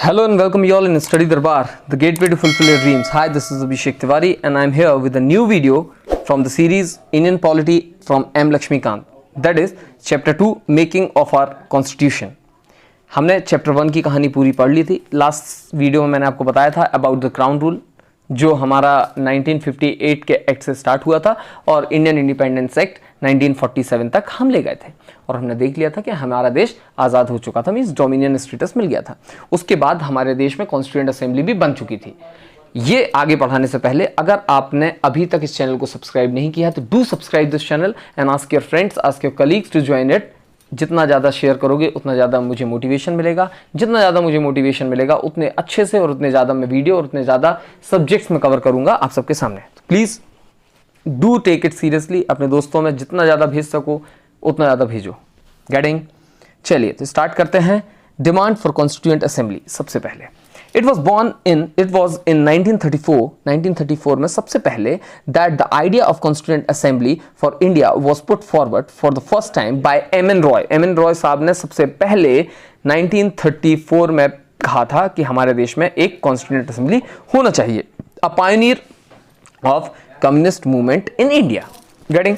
Hello and welcome you all in Study Darbar, the gateway to fulfill your dreams. Hi, this is Abhishek Tiwari and I am here with a new video from the series Indian Polity from M. Lakshmikant. That is Chapter 2 Making of Our Constitution. हमने Chapter 1 की कहानी पूरी पढ़ ली थी. Last video में मैंने आपको बताया था अबाउट द क्राउन रूल जो हमारा 1958 के एक्ट से स्टार्ट हुआ था और इंडियन इंडिपेंडेंस एक्ट 1947 तक हम ले गए थे और हमने देख लिया था कि हमारा देश आज़ाद हो चुका था, मीन्स डोमिनियन स्टेटस मिल गया था. उसके बाद हमारे देश में कॉन्स्टिट्यूएंट असेंबली भी बन चुकी थी. ये आगे बढ़ाने से पहले अगर आपने अभी तक इस चैनल को सब्सक्राइब नहीं किया तो do subscribe this channel and ask your friends, ask your colleagues to join it. जितना ज़्यादा शेयर करोगे उतना ज़्यादा मुझे मोटिवेशन मिलेगा, जितना ज़्यादा मुझे मोटिवेशन मिलेगा उतने अच्छे से और उतने ज़्यादा मैं वीडियो और उतने ज़्यादा सब्जेक्ट्स में कवर करूँगा आप सबके सामने. तो please do take it seriously. अपने दोस्तों में जितना ज़्यादा भेज सको उतना ज़्यादा भेजो. गेटिंग? चलिए तो स्टार्ट करते हैं. Demand for constituent assembly. सबसे पहले इट वॉज इन 1934 में सबसे पहले that the idea of constituent assembly for India was put forward for the first time by M N Roy साहब ने सबसे पहले 1934 में कहा था कि हमारे देश में एक कॉन्स्टिट्यूएंट असेंबली होना चाहिए. A pioneer of communist movement in India. Getting?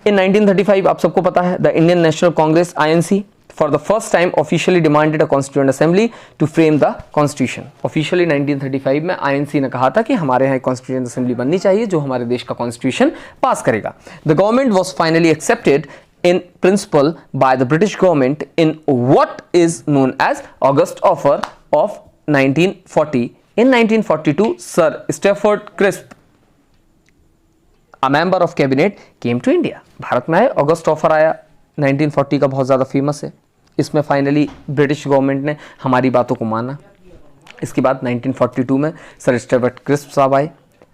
In 1935 आप सबको पता है the Indian National Congress INC for the first time officially demanded a constituent assembly to frame the constitution. Officially 1935 में INC ने कहा था कि हमारे यहाँ constituent assembly बननी चाहिए जो हमारे देश का constitution पास करेगा. The government was finally accepted in principle by the British government in what is known as August Offer of 1940. In 1942, Sir Stafford Crisp, a member of cabinet, came to India. Bharat में आए, August Offer आया 1940 का, बहुत ज़्यादा famous है. इसमें finally British government ने हमारी बातों को माना. इसके बाद 1942 में सर स्टुअर्ट क्रिस्प साहब आए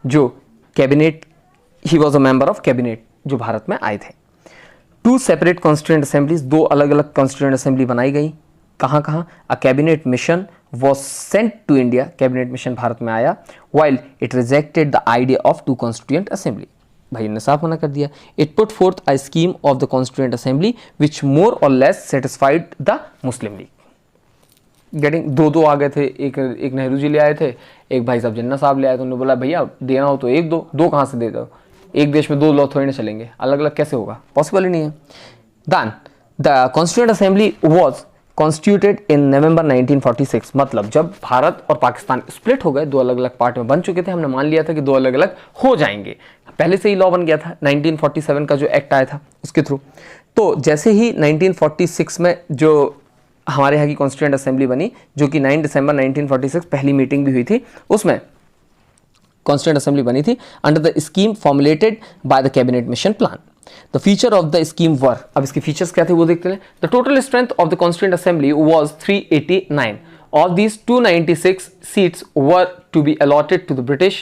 जो cabinet, he was a member of cabinet, जो भारत में आए थे. 2 सेपरेट कॉन्स्टिट्यूएंट असेंबलीज, 2 अलग अलग कॉन्स्टिट्यूएंट असेंबली बनाई गई. कहाँ कहाँ? A cabinet mission was sent to India. Cabinet mission Bharat में आया. While it rejected the idea of 2 constituent assembly. भाई ने साफ मना कर दिया. It put forth a scheme of the constituent assembly which more और less satisfied the Muslim League. Getting? दो आ गए थे. एक नेहरू जी ले आए थे, एक भाई साहब जिन्ना साहब ले आए थे. उन्होंने बोला भैया देना हो तो एक दो कहाँ से दे दो, एक देश में 2 लॉ थोड़ी ना चलेंगे, अलग अलग कैसे होगा, पॉसिबल ही नहीं है. Then the constituent assembly was constituted in November 1946. मतलब जब भारत और पाकिस्तान स्प्लिट हो गए, 2 अलग अलग पार्ट में बन चुके थे, हमने मान लिया था कि 2 अलग अलग हो जाएंगे. पहले से ही लॉ बन गया था 1947 का जो एक्ट आया था उसके थ्रू. तो जैसे ही 1946 में जो हमारे यहाँ की कॉन्स्टिट्यूएंट असेंबली बनी, जो कि 9 दिसंबर 1946 पहली मीटिंग भी हुई थी, उसमें कॉन्स्टिट्यूएंट असेंबली बनी थी under the scheme formulated by the cabinet mission plan. The feature of the scheme were, अब इसके फीचर्स क्या थे वो देखते हैं. The total strength of the Constituent Assembly was 389. Of these 296 seats were to be allotted to the British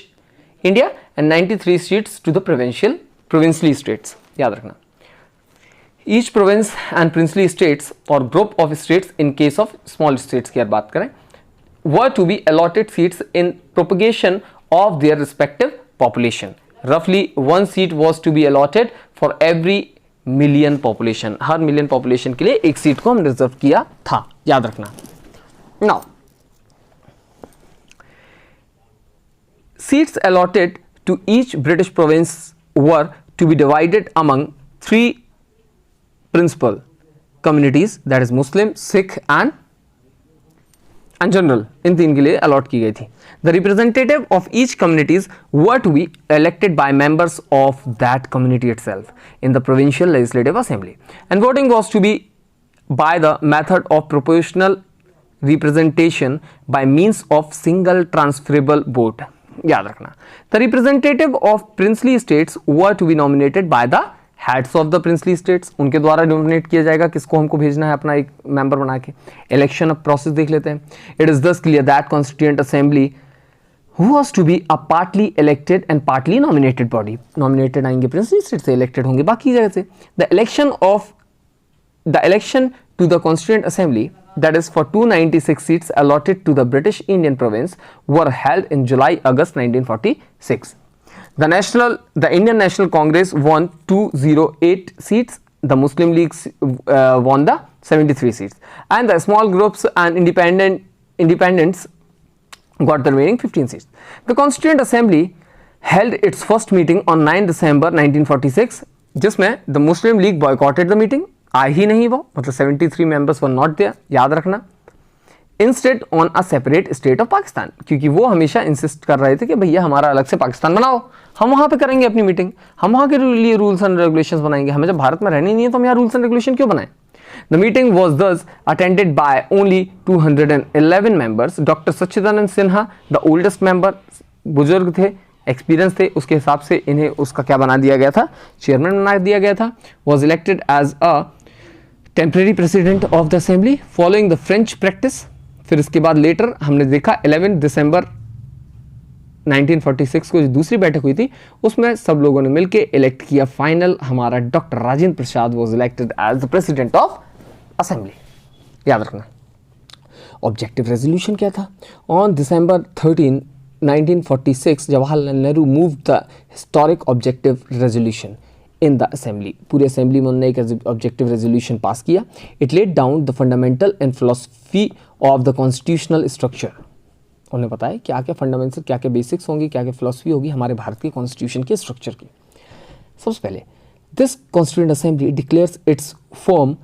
India and 93 seats to the provincial states. याद रखना. Each province and princely states or group of states in case of small states की यार बात करें, were to be allotted seats in propagation of their respective population. Roughly 1 seat was to be allotted for every million population. Her million population के लिए 1 seat को हम reserve किया था, याद रखना. Now, seats allotted to each British province were to be divided among 3 principal communities, that is Muslim, Sikh and general. इन 3 के लिए अलॉट की गई थी. The representative of each communities were to be elected by members of that community itself in the provincial legislative assembly and voting was to be by the method of proportional representation by means of single transferable vote. याद रखना. The representative of princely states were to be nominated by the heads of the princely states. उनके द्वारा nominate किया जाएगा किसको हमको भेजना है अपना एक मेंबर बना के. इलेक्शन ऑफ प्रोसेस देख लेते हैं. It is thus clear that constituent assembly was to be a partly elected and partly nominated body. Nominated आएंगे प्रिंसली स्टेट से, इलेक्टेड होंगे बाकी जगह से. The election to the constituent assembly, that is for 296 seats allotted to the British Indian province, were held in July-August 1946. The Indian National Congress won 208 seats. The Muslim League won the 73 seats, and the small groups and independent independents got the remaining 15 seats. The Constituent Assembly held its first meeting on 9 December 1946, जिसमें the Muslim League boycotted the meeting. आए ही नहीं वो, मतलब 73 members were not there, याद रखना. Instead on a separate state of Pakistan, क्योंकि वो हमेशा इंसिस्ट कर रहे थे कि भैया हमारा अलग से पाकिस्तान बनाओ, हम वहाँ पे करेंगे अपनी मीटिंग, हम वहाँ के लिए रूल्स एंड रेगुलेशंस बनाएंगे, हमें जब भारत में रहनी नहीं है तो हम यहाँ रूल्स एंड रेगुलेशन क्यों बनाएं. द मीटिंग वॉज दस attended by only 211 members. Doctor Sachchidanand Sinha the oldest member, बुजुर्ग थे, एक्सपीरियंस थे, उसके हिसाब से इन्हें उसका क्या बना दिया गया था, चेयरमैन बना दिया गया था. Was elected as a temporary president of the assembly following the French practice. फिर इसके बाद लेटर हमने देखा 11 दिसंबर 1946 को जो दूसरी बैठक हुई थी उसमें सब लोगों ने मिलकर इलेक्ट किया फाइनल हमारा doctor Rajendra Prasad was elected as the president of assembly. याद रखना. ऑब्जेक्टिव रेजोल्यूशन क्या था? On December 13 1946 Jawaharlal Nehru move the historic objective resolution in the assembly. पूरे असेंबली में उन्होंने एक ऑब्जेक्टिव रेजोल्यूशन पास किया. It laid down the fundamental and philosophy of the constitutional structure. उन्होंने बताया क्या क्या फंडामेंटल, क्या क्या बेसिक्स होंगी, क्या क्या फिलोसफी होगी हमारे भारत के कॉन्स्टिट्यूशन के स्ट्रक्चर की. सबसे पहले this constituent assembly declares its firm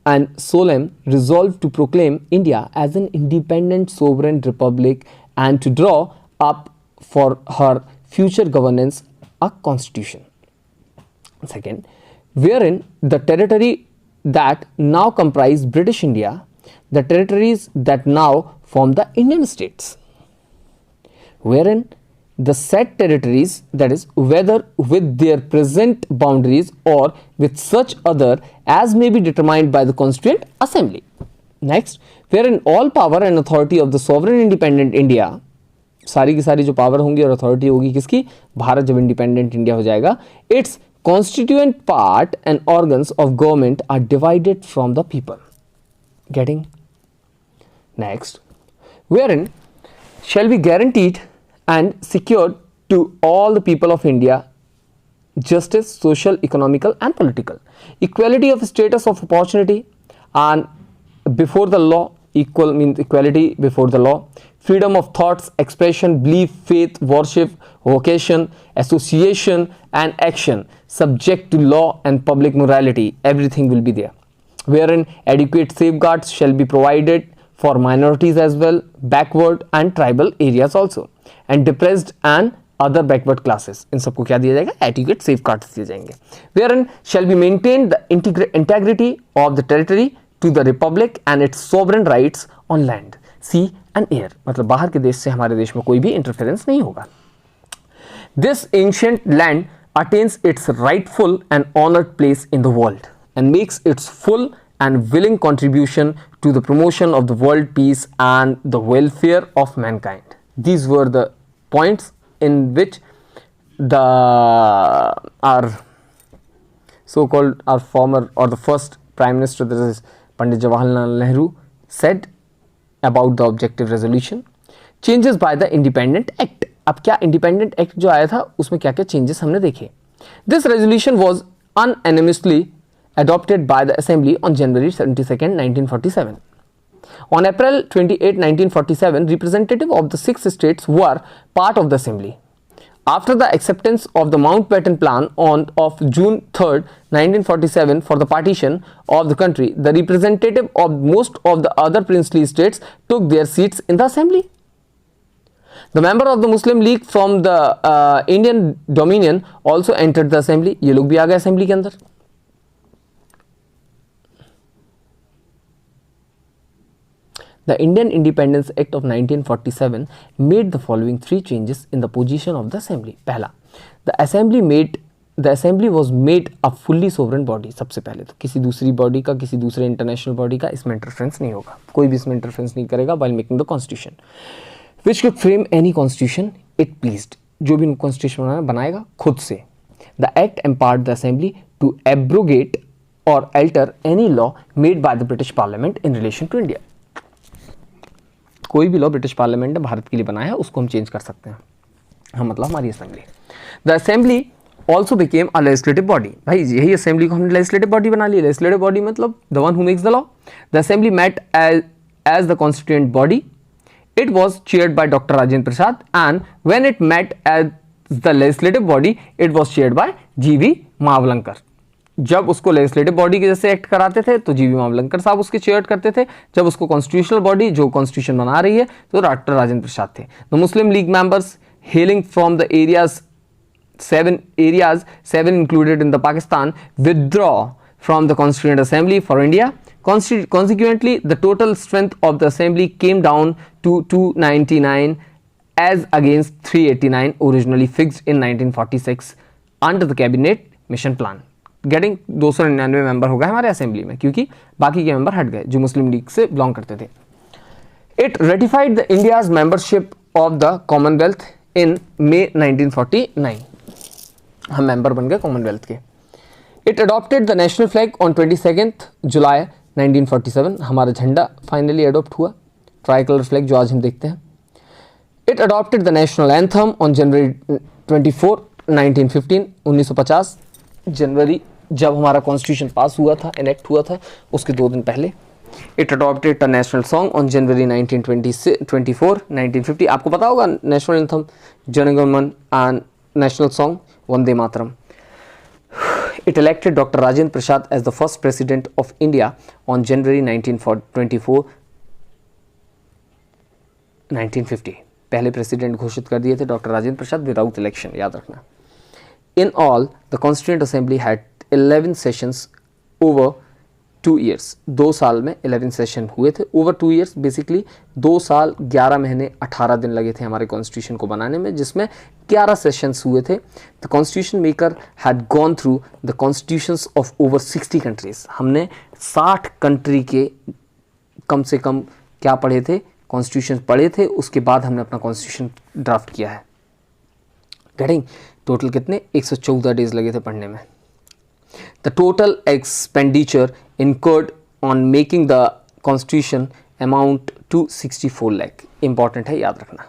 and solemn resolve to proclaim India as an independent sovereign republic and to draw up for her future governance a constitution. Second, wherein the territory that now comprise British India, the territories that now form the Indian states, wherein the said territories, that is, whether with their present boundaries or with such other as may be determined by the Constituent Assembly. Next, wherein all power and authority of the sovereign independent India, सारी की सारी जो power होंगी और authority होगी किसकी, भारत जब independent India हो जाएगा, it's constituent part and organs of government are divided from the people. Getting? Next, wherein shall be guaranteed and secured to all the people of India justice, social, economical and political, equality of status of opportunity and before the law. Equal means equality before the law. Freedom of thoughts, expression, belief, faith, worship, vocation, association and action subject to law and public morality. Everything will be there. Wherein adequate safeguards shall be provided for minorities as well, backward and tribal areas also, and depressed and other backward classes. इन सबको क्या दिया जाएगा? Adequate safeguards दिए जाएंगे. Wherein shall be maintained the integrity of the territory to the republic and its sovereign rights on land, sea and air. मतलब बाहर के देश से हमारे देश में कोई भी इंटरफेरेंस नहीं होगा. This ancient land attains its rightful and honored place in the world and makes its full and willing contribution to the promotion of the world peace and the welfare of mankind. These were the points in which the our so-called our former or the first prime minister, that is Pandit Jawaharlal Nehru, said about the objective resolution. Changes by the Independent Act. अब क्या independent act जो आया था उसमें क्या क्या changes हमने देखे. This resolution was unanimously adopted by the assembly on January 22nd 1947. On April 28 1947, representatives of the 6 states were part of the assembly. After the acceptance of the Mountbatten Plan of June 3rd 1947 for the partition of the country, the representatives of most of the other princely states took their seats in the assembly. The member of the Muslim League from the Indian Dominion also entered the assembly. ये लोग भी आ गए assembly के अंदर. The Indian Independence Act of 1947 made the following 3 changes in the position of the assembly. पहला, the assembly was made a fully sovereign body. सबसे पहले तो किसी दूसरी बॉडी का, किसी दूसरे इंटरनेशनल बॉडी का इसमें इंटरफेरेंस नहीं होगा, कोई भी इसमें इंटरफेरेंस नहीं करेगा while making the constitution, which could frame any constitution it pleased. जो भी constitution बनाएगा खुद से. The act empowered the assembly to abrogate or alter any law made by the British Parliament in relation to India. कोई भी law British parliament ने भारत के लिए बनाया है उसको हम चेंज कर सकते हैं. हाँ, मतलब हमारी assembly. The assembly also became a legislative body. भाई यही असेंबली को हमने लेजिस्लेटिव बॉडी बना लिया. लेजिस्लेटिव बॉडी मतलब the one who makes the law. The assembly met as the constituent body It was chaired by Dr. Rajendra Prasad, and when it met as the legislative body, it was chaired by G.V. Mavlankar. जब उसको legislative body के जैसे act कराते थे तो जीवी मावलंकर साहब उसके चेयर करते थे, जब उसको कॉन्स्टिट्यूशनल बॉडी जो कॉन्स्टिट्यूशन बना रही है तो डॉक्टर राजेंद्र प्रसाद थे. The Muslim league members hailing from the seven included in the Pakistan withdraw from the Constituent Assembly for India. Consequently, the total strength of the assembly came down to 299 as against 389 originally fixed in 1946 under the cabinet mission plan. Getting 299 member हो गए हमारे assembly में, क्योंकि बाकी के member हट गए जो मुस्लिम लीग से बिलोंग करते थे. It ratified the India's membership of the Commonwealth in May 1949. हम मेंबर बन गए कॉमनवेल्थ के. It adopted the national flag on 22 जुलाई 1947. हमारा झंडा फाइनली अडॉप्ट हुआ, ट्राई कलर फ्लैग जो आज हम देखते हैं. It adopted the national anthem on January 24 1915. 1950 जनवरी जब हमारा कॉन्स्टिट्यूशन पास हुआ था, इनेक्ट हुआ था, उसके 2 दिन पहले. It adopted the national song on January 1924 1950. आपको पता होगा नेशनल एंथम जन गण मन and national song Vande Mataram. It elected Dr. Rajendra Prasad as the first president of India on January 1924 1950. पहले प्रेसिडेंट घोषित कर दिए थे डॉक्टर राजेंद्र प्रसाद विदाउट इलेक्शन, याद रखना. In all, the Constituent Assembly had 11 sessions over 2 years. 2 साल में 11 सेशन हुए थे. ओवर 2 years बेसिकली 2 साल 11 महीने 18 दिन लगे थे हमारे कॉन्स्टिट्यूशन को बनाने में, जिसमें 11 सेशंस हुए थे. The constitution maker had gone through the constitutions of over 60 countries. हमने 60 कंट्री के कम से कम क्या पढ़े थे, कॉन्स्टिट्यूशन पढ़े थे. उसके बाद हमने अपना कॉन्स्टिट्यूशन ड्राफ्ट किया है. गेटिंग टोटल कितने 114 डेज लगे थे पढ़ने में. The total expenditure incurred on making the constitution amount to 64 lakh. Important है, याद रखना.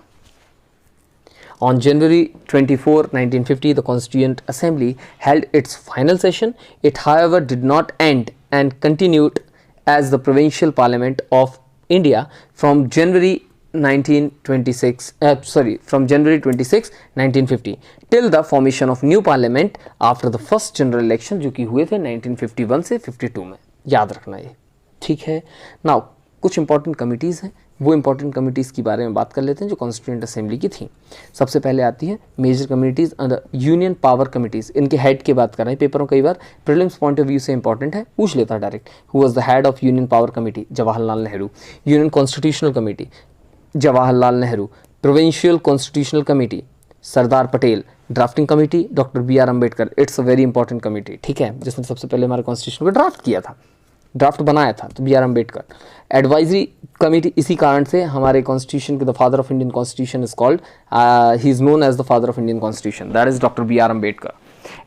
On January 24, 1950, the Constituent Assembly held its final session. It, however, did not end and continued as the Provincial Parliament of India from January 26, 1950 till the formation of new parliament after the first general election जो कि हुए थे 1951 से 52 में. याद रखना ये, ठीक है. नाउ कुछ इंपॉर्टेंट कमिटीज़ हैं, वो इंपॉर्टेंट कमिटीज़ के बारे में बात कर लेते हैं जो कॉन्स्टिट्यूएंट असेंबली की थी. सबसे पहले आती है major committees under union power committees. इनके हेड की बात कर रहे हैं. पेपरों कई बार प्रीलिम्स पॉइंट ऑफ व्यू से इंपॉर्टेंट है, पूछ लेता है direct. Who was the head of union power committee? Jawaharlal Nehru. Union constitutional committee? Jawaharlal Nehru. Provincial constitutional committee? Sardar Patel. Drafting committee? Doctor B.R. Ambedkar. It's a very important committee, ठीक है, जिसने सबसे पहले हमारे कॉन्स्टिट्यूशन को ड्राफ्ट किया था, ड्राफ्ट बनाया था, तो B.R. अम्बेडकर. एडवाइजरी कमेटी, इसी कारण से हमारे कॉन्स्टिट्यूशन के the father of Indian constitution is called, he is known as the father of Indian constitution, that is doctor B.R. Ambedkar.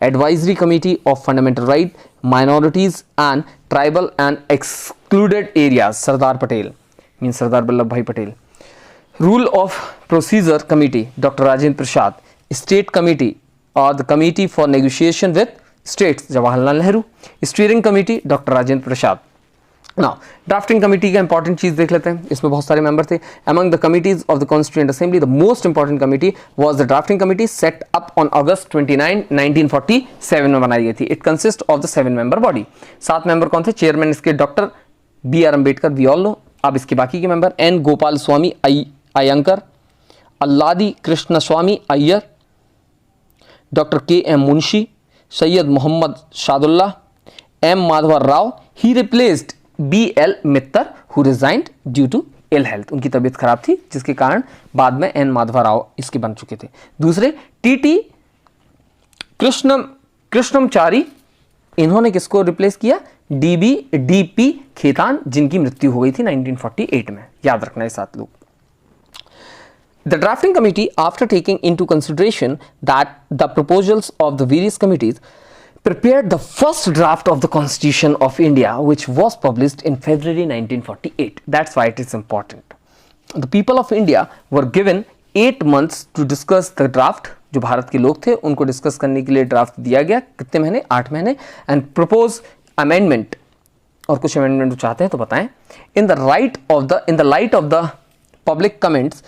Advisory committee of fundamental right, minorities and tribal and excluded areas, Sardar Patel, mean Sardar Vallabhbhai Patel. Rule of procedure committee, doctor Rajendra Prasad. State committee और the committee for negotiation with states, Jawaharlal Nehru. Steering committee, doctor Rajendra Prasad. Now drafting committee का important चीज देख लेते हैं. इसमें बहुत सारे member थे. Among the committees of the constituent assembly the most important committee was the drafting committee set up on August 29, 1947 में बनाई गई थी. It consist of the 7 member body. 7 member कौन थे? चेयरमैन इसके doctor B.R. Ambedkar, we all know. अब इसके बाकी के member N. Gopalaswami Ayyangar, Alladi Krishnaswami Ayyar, doctor K.M. Munshi, Syed Mohammad Saadulla, M. Madhava Rao. He replaced B.L. Mitter who resigned due to ill health. उनकी तबीयत खराब थी जिसके कारण बाद में N. माधवर राव इसके बन चुके थे. दूसरे T.T. कृष्णमचारी, इन्होंने किसको रिप्लेस किया? D.P. खेतान, जिनकी मृत्यु हो गई थी 1948 में. याद रखना है 7 लोग. The drafting committee, after taking into consideration that the proposals of the various committees, prepared the first draft of the Constitution of India, which was published in February 1948. That's why it is important. The people of India were given 8 months to discuss the draft. जो भारत के लोग थे उनको discuss करने के लिए draft दिया गया. कितने महीने? 8 महीने. एंड प्रपोज अमेंडमेंट, और कुछ अमेंडमेंट चाहते हैं तो बताएं. In the light of the public comments,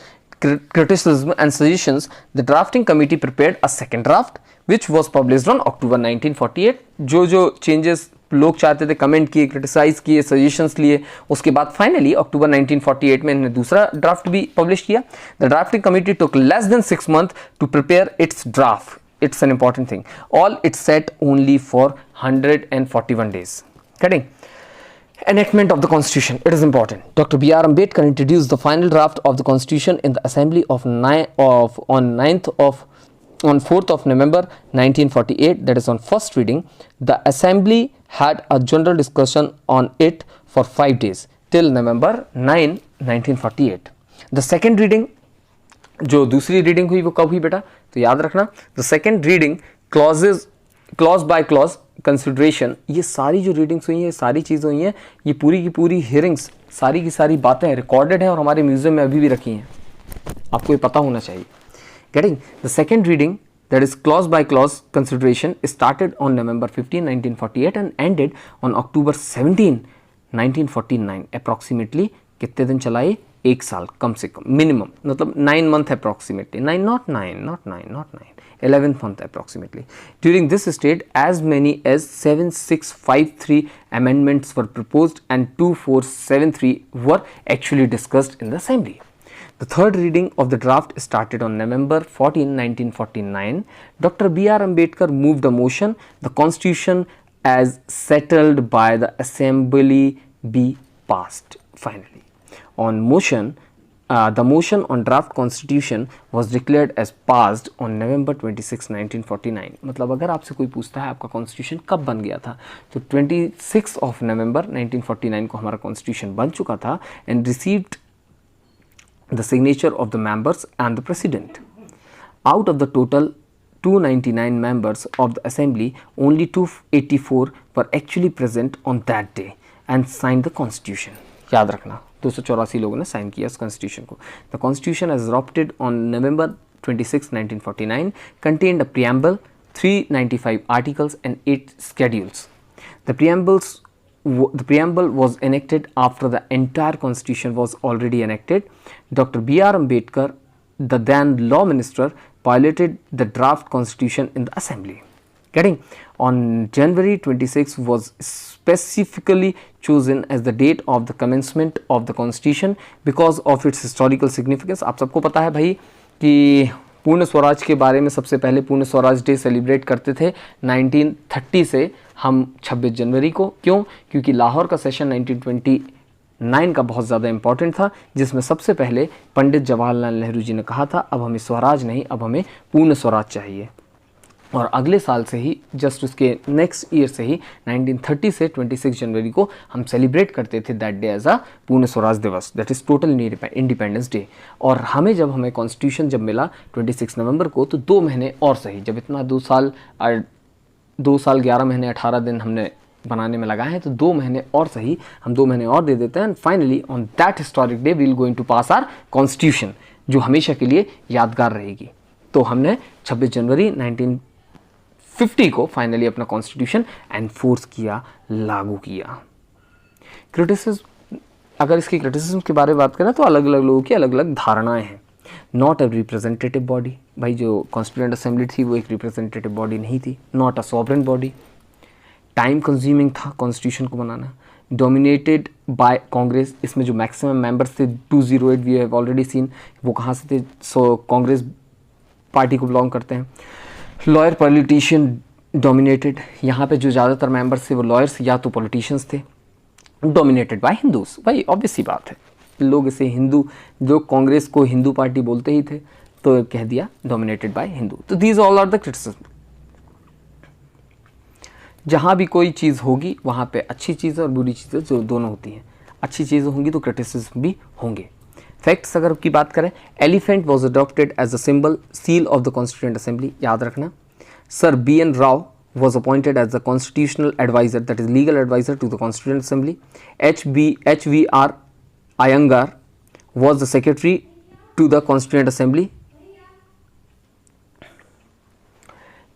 criticism and suggestions, the drafting committee prepared a second draft which was published on October 1948. जो changes लोग चाहते थे, कमेंट किए, क्रिटिसाइज किए, सजेशंस लिए, उसके बाद फाइनली अक्टूबर 1948 में इन्होंने दूसरा ड्राफ्ट भी पब्लिश किया. The drafting committee took less than 6 months to prepare its draft. It's an important thing. All it set only for 141 days. Getting enactment of the Constitution. It is important. Dr. B.R. Ambedkar introduced the final draft of the Constitution in the Assembly on 4th of November 1948. That is on first reading. The Assembly had a general discussion on it for 5 days till November 9, 1948. The second reading, जो दूसरी reading हुई वो कब हुई बेटा, तो याद रखना, the second reading clause by clause consideration. ये सारी जो रीडिंग्स हुई हैं, सारी चीज़ें हुई हैं, ये पूरी की पूरी हियरिंग्स, सारी की सारी बातें रिकॉर्डेड हैं और हमारे म्यूजियम में अभी भी रखी हैं, आपको ये पता होना चाहिए. Getting the second reading, that is clause by clause consideration, started on November 15, 1948 and ended on October 17, 1949. Approximately कितने दिन चलाए, 1 साल कम से कम, मिनिमम, मतलब 9 months approximately, 11th month approximately. During this stage, as many as 7653 amendments were proposed and 2473 were actually discussed in the assembly. The third reading of the draft started on November 14, 1949. Dr. B.R. Ambedkar moved a motion, the Constitution as settled by the Assembly be passed. Finally, on motion, the motion on draft Constitution was declared as passed on November 26, 1949. मतलब अगर आपसे कोई पूछता है आपका Constitution कब बन गया था, तो 26 of November 1949 को हमारा Constitution बन चुका था and received the signature of the members and the president. Out of the total 299 members of the assembly, only 284 were actually present on that day and signed the constitution. याद रखना, 284 लोगों ने sign किया इस constitution को. The constitution as adopted on November 26, 1949 contained a preamble, 395 articles and 8 schedules. The preamble was enacted after the entire constitution was already enacted. Dr. B.R. Ambedkar, the then law minister, piloted the draft constitution in the assembly. Getting on January 26 was specifically chosen as the date of the commencement of the constitution because of its historical significance. आप सबको पता है भाई कि पूर्ण स्वराज के बारे में सबसे पहले पूर्ण स्वराज डे सेलिब्रेट करते थे 1930 से हम 26 जनवरी को. क्यों? क्योंकि लाहौर का सेशन 1929 का बहुत ज़्यादा इंपॉर्टेंट था, जिसमें सबसे पहले पंडित जवाहरलाल नेहरू जी ने कहा था अब हमें स्वराज नहीं, अब हमें पूर्ण स्वराज चाहिए. और अगले साल से ही, जस्ट उसके नेक्स्ट ईयर से ही 1930 से 26 जनवरी को हम सेलिब्रेट करते थे दैट डे एज अ पूर्ण स्वराज दिवस, that is total independence day. और हमें कॉन्स्टिट्यूशन जब मिला 26 नवंबर को, तो 2 महीने और सही, जब इतना 2 साल 11 महीने 18 दिन हमने बनाने में लगाए हैं, तो 2 महीने और सही, हम 2 महीने और दे देते हैं. And finally on that historic day we will going to pass our constitution, जो हमेशा के लिए यादगार रहेगी. तो हमने 26 जनवरी 1950 को फाइनली अपना कॉन्स्टिट्यूशन एनफोर्स किया, लागू किया. क्रिटिसिज्म, अगर इसकी क्रिटिसिज्म के बारे में बात करें तो अलग अलग लोगों की अलग अलग धारणाएं हैं. नॉट अ रिप्रेजेंटेटिव बॉडी, भाई जो कॉन्स्टिट्यूएंट असेंबली थी वो एक रिप्रेजेंटेटिव बॉडी नहीं थी. Not a sovereign body, time consuming था कॉन्स्टिट्यूशन को बनाना. डोमिनेटेड बाय कांग्रेस, इसमें जो मैक्सिमम मेंबर्स थे 208 वी हैव ऑलरेडी सीन, वो कहाँ से थे, सो कांग्रेस पार्टी को बिलोंग करते हैं. लॉयर पॉलिटिशियन डोमिनेटेड, यहाँ पे जो ज़्यादातर मेंबर्स थे वो लॉयर्स या तो पॉलिटिशियंस थे. डोमिनेटेड बाय हिंदूज, भाई ऑब्वियस सी बात है, लोग इसे हिंदू, जो कांग्रेस को हिंदू पार्टी बोलते ही थे तो कह दिया डोमिनेटेड बाय हिंदू. तो these all are the criticism. जहाँ भी कोई चीज़ होगी वहाँ पे अच्छी चीज़ें और बुरी चीज़ें जो दोनों होती हैं. अच्छी चीज़ें होंगी तो क्रिटिसिज्म भी होंगे. फैक्ट्स अगर की बात करें, elephant was adopted as a symbol seal of the constituent assembly. याद रखना. Sir B.N. Rao was appointed as the constitutional advisor, that is legal advisor to the Constituent Assembly. H.V.R. Iyengar was the secretary to the Constituent Assembly.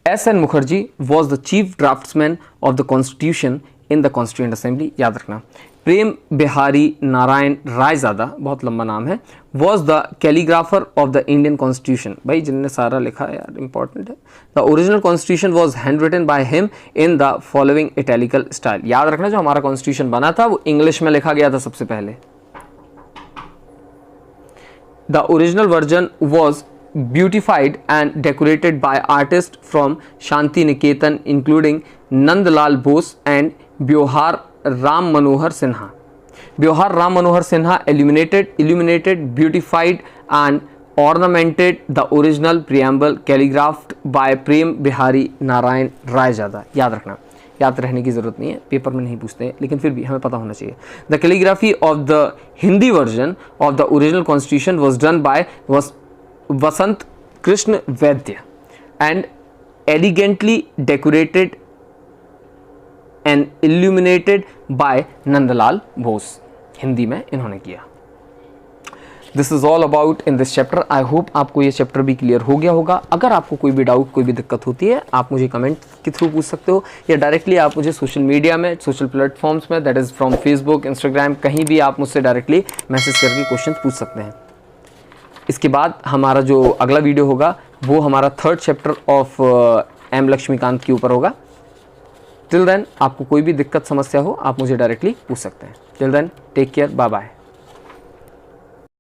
S.N. Mukherjee was the chief draftsman of the Constitution in the Constituent Assembly. याद रखना. प्रेम बिहारी नारायण रायजादा, बहुत लंबा नाम है, was the calligrapher of the Indian constitution. भाई जिनने सारा लिखा है यार, इंपॉर्टेंट है। The original constitution was hand written by him in the following italic style. याद रखना जो हमारा कॉन्स्टिट्यूशन बना था वो इंग्लिश में लिखा गया था सबसे पहले। The original version was beautified and decorated by artists from Shanti Niketan including Nandlal Bose and Biohar Ram Manohar Sinha. Biohar Ram Manohar Sinha illuminated, beautified and ornamented the original preamble calligraphed by Prem Bihari Narayan Rayjada. याद रखना, याद रहने की ज़रूरत नहीं है, paper में नहीं पूछते हैं, लेकिन फिर भी हमें पता होना चाहिए। The calligraphy of the Hindi version of the original constitution was done by Vasant Krishna Vaidya and elegantly decorated and illuminated by Nandlal Bose. Hindi में इन्होंने किया। This is all about in this chapter. I hope आपको ये chapter भी clear हो गया होगा। अगर आपको कोई भी डाउट, कोई भी दिक्कत होती है, आप मुझे कमेंट के थ्रू पूछ सकते हो, या डायरेक्टली आप मुझे सोशल मीडिया में, सोशल प्लेटफॉर्म्स में, that is from Facebook, Instagram, कहीं भी आप मुझसे डायरेक्टली मैसेज करके क्वेश्चन पूछ सकते हैं। इसके बाद हमारा जो अगला वीडियो होगा वो हमारा third chapter of M Laxmikanth के ऊपर होगा। टिल देन आपको कोई भी दिक्कत समस्या हो आप मुझे डायरेक्टली पूछ सकते हैं। Till then take care, bye bye.